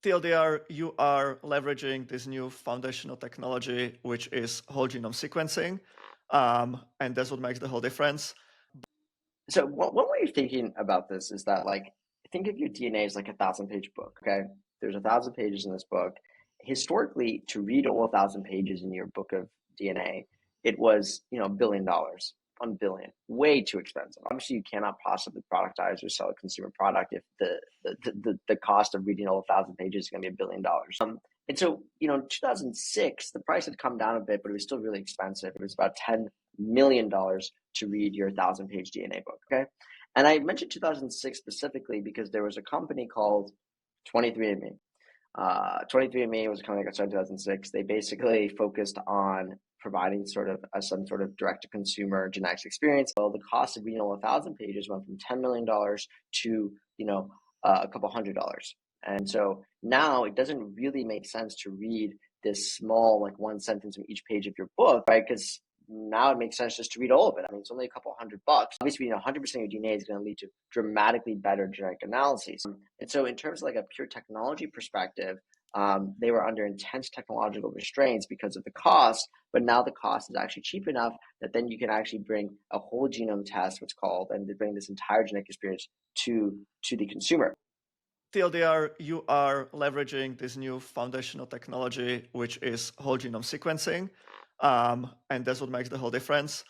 TLDR, you are leveraging this new foundational technology, which is whole genome sequencing. And that's what makes the whole difference. So one way of thinking about this is that, like, think of your DNA as like a 1,000-page book. Okay, there's 1,000 pages in this book. Historically, to read all 1,000 pages in your book of DNA, it was $1 billion, 1 billion, way too expensive. Obviously, you cannot possibly productize or sell a consumer product if the cost of reading all 1,000 pages is going to be $1 billion. And so, in 2006, the price had come down a bit, but it was still really expensive. It was about $10 million to read your 1,000-page DNA book. Okay. And I mentioned 2006 specifically because there was a company called 23andMe. 23andMe was a company that got started in 2006. They basically focused on providing some sort of direct-to-consumer genetics experience. Well, the cost of reading all 1,000 pages went from $10 million to, a couple $100. And so now it doesn't really make sense to read this small, like one sentence from each page of your book, right? Because now it makes sense just to read all of it. I mean, it's only a couple $100. Obviously, 100% of your DNA is going to lead to dramatically better genetic analyses. And so in terms of like a pure technology perspective, they were under intense technological restraints because of the cost, but now the cost is actually cheap enough that then you can actually bring a whole genome test, what's called, and to bring this entire genetic experience to the consumer. TLDR, you are leveraging this new foundational technology, which is whole genome sequencing. And that's what makes the whole difference.